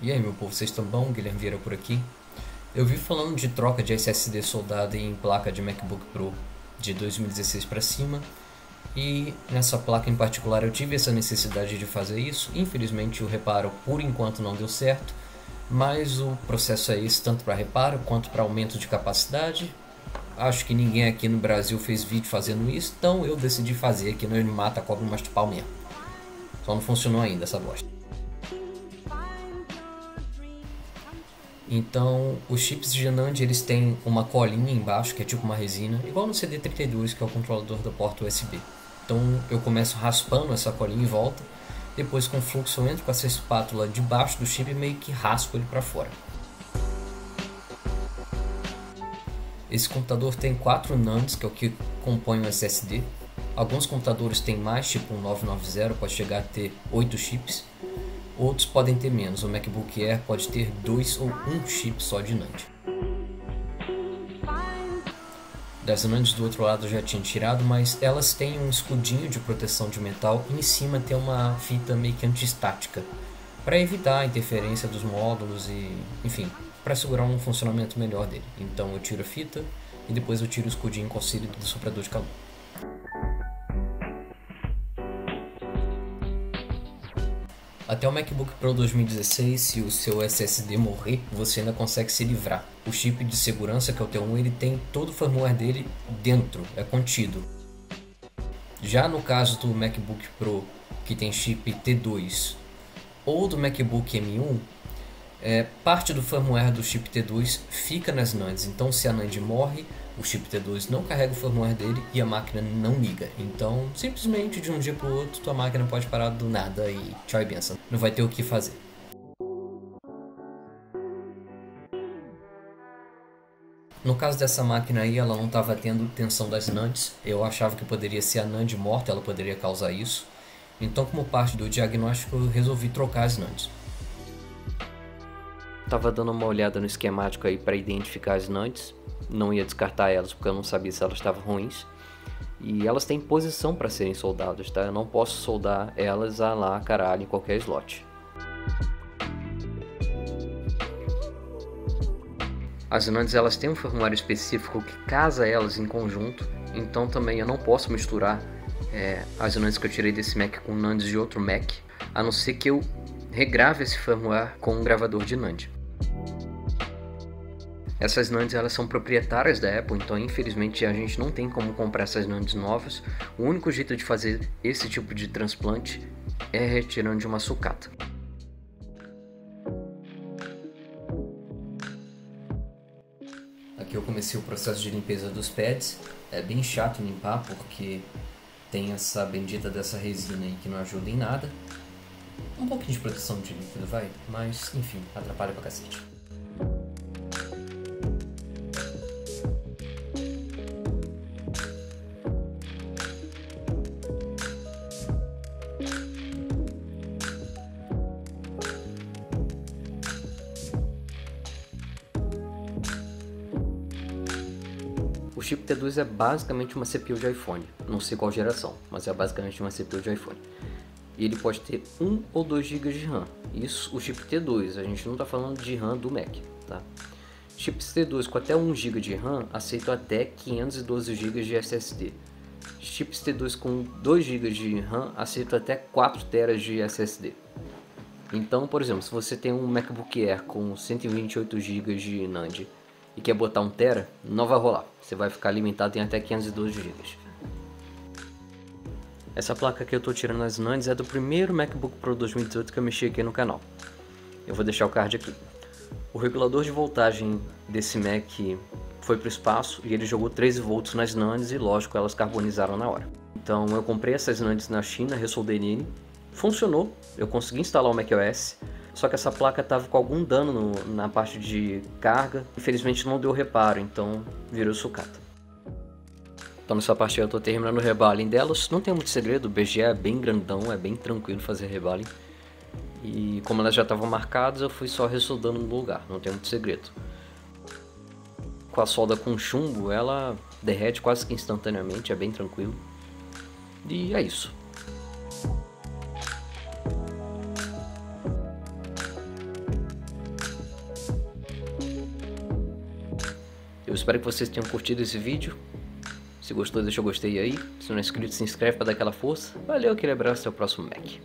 E aí, meu povo, vocês estão bom? Guilherme Vieira por aqui. Eu vi falando de troca de SSD soldado em placa de MacBook Pro de 2016 para cima, e nessa placa em particular eu tive essa necessidade de fazer isso. Infelizmente o reparo por enquanto não deu certo, mas o processo é esse, tanto para reparo quanto para aumento de capacidade. Acho que ninguém aqui no Brasil fez vídeo fazendo isso, então eu decidi fazer aqui no Mata Cobra Mas de Pau mesmo. Só não funcionou ainda essa bosta. Então, os chips de NAND eles têm uma colinha embaixo, que é tipo uma resina, igual no CD32, que é o controlador da porta USB. Então, eu começo raspando essa colinha em volta, depois com fluxo eu entro com essa espátula debaixo do chip e meio que raspo ele para fora. Esse computador tem 4 NANDs, que é o que compõe o SSD. Alguns computadores têm mais, tipo um 990 pode chegar a ter 8 chips. Outros podem ter menos, o MacBook Air pode ter 2 ou 1 chip só de NAND. Das NANDs do outro lado eu já tinha tirado, mas elas têm um escudinho de proteção de metal e em cima tem uma fita meio que anti-estática, para evitar a interferência dos módulos e, enfim, para segurar um funcionamento melhor dele. Então eu tiro a fita e depois eu tiro o escudinho com auxílio do soprador de calor. Até o MacBook Pro 2016, se o seu SSD morrer, você ainda consegue se livrar. O chip de segurança, que é o T1, ele tem todo o firmware dele dentro, é contido. Já no caso do MacBook Pro, que tem chip T2, ou do MacBook M1, parte do firmware do chip T2 fica nas NANDs. Então se a NAND morre, o chip T2 não carrega o firmware dele e a máquina não liga. Então simplesmente de um dia para o outro tua máquina pode parar do nada e tchau e benção. Não vai ter o que fazer. No caso dessa máquina aí, ela não estava tendo tensão das NANDs. Eu achava que poderia ser a NAND morta, ela poderia causar isso. Então, como parte do diagnóstico, eu resolvi trocar as NANDs. Tava dando uma olhada no esquemático aí para identificar as NANDs. Não ia descartar elas porque eu não sabia se elas estavam ruins. E elas têm posição para serem soldadas, tá? Eu não posso soldar elas a lá caralho em qualquer slot. As NANDs elas têm um firmware específico que casa elas em conjunto. Então também eu não posso misturar as NANDs que eu tirei desse Mac com NANDs de outro Mac, a não ser que eu regrave esse firmware com um gravador de NAND. Essas NANDs elas são proprietárias da Apple, então infelizmente a gente não tem como comprar essas NANDs novas. O único jeito de fazer esse tipo de transplante é retirando de uma sucata. Aqui eu comecei o processo de limpeza dos pads. É bem chato limpar porque tem essa bendita dessa resina aí que não ajuda em nada. Um pouquinho de proteção de líquido vai, mas enfim, atrapalha pra cacete. O chip T2 é basicamente uma CPU de iPhone, não sei qual geração, mas é basicamente uma CPU de iPhone. E ele pode ter 1 ou 2 GB de RAM. Isso o chip T2, a gente não está falando de RAM do Mac, tá? Chips T2 com até 1 GB de RAM aceitam até 512 GB de SSD. Chips T2 com 2 GB de RAM aceitam até 4 TB de SSD. Então, por exemplo, se você tem um MacBook Air com 128 GB de NAND e quer botar 1 TB, não vai rolar. Você vai ficar alimentado em até 512 GB. Essa placa que eu estou tirando as NANDs é do primeiro MacBook Pro 2018 que eu mexi aqui no canal. Eu vou deixar o card aqui. O regulador de voltagem desse Mac foi para o espaço e ele jogou 13 volts nas NANDs e lógico, elas carbonizaram na hora. Então eu comprei essas NANDs na China, ressoldei nele, funcionou, eu consegui instalar o macOS, só que essa placa estava com algum dano na parte de carga, infelizmente não deu reparo, então virou sucata. Então nessa parte eu estou terminando o rebaling delas, não tem muito segredo, o BG é bem grandão, é bem tranquilo fazer rebaling. E como elas já estavam marcadas, eu fui só ressoldando no lugar, não tem muito segredo. Com a solda com chumbo, ela derrete quase que instantaneamente, é bem tranquilo. E é isso. Eu espero que vocês tenham curtido esse vídeo. Se gostou, deixa o gostei aí. Se não é inscrito, se inscreve para dar aquela força. Valeu, aquele abraço, até o próximo Mac.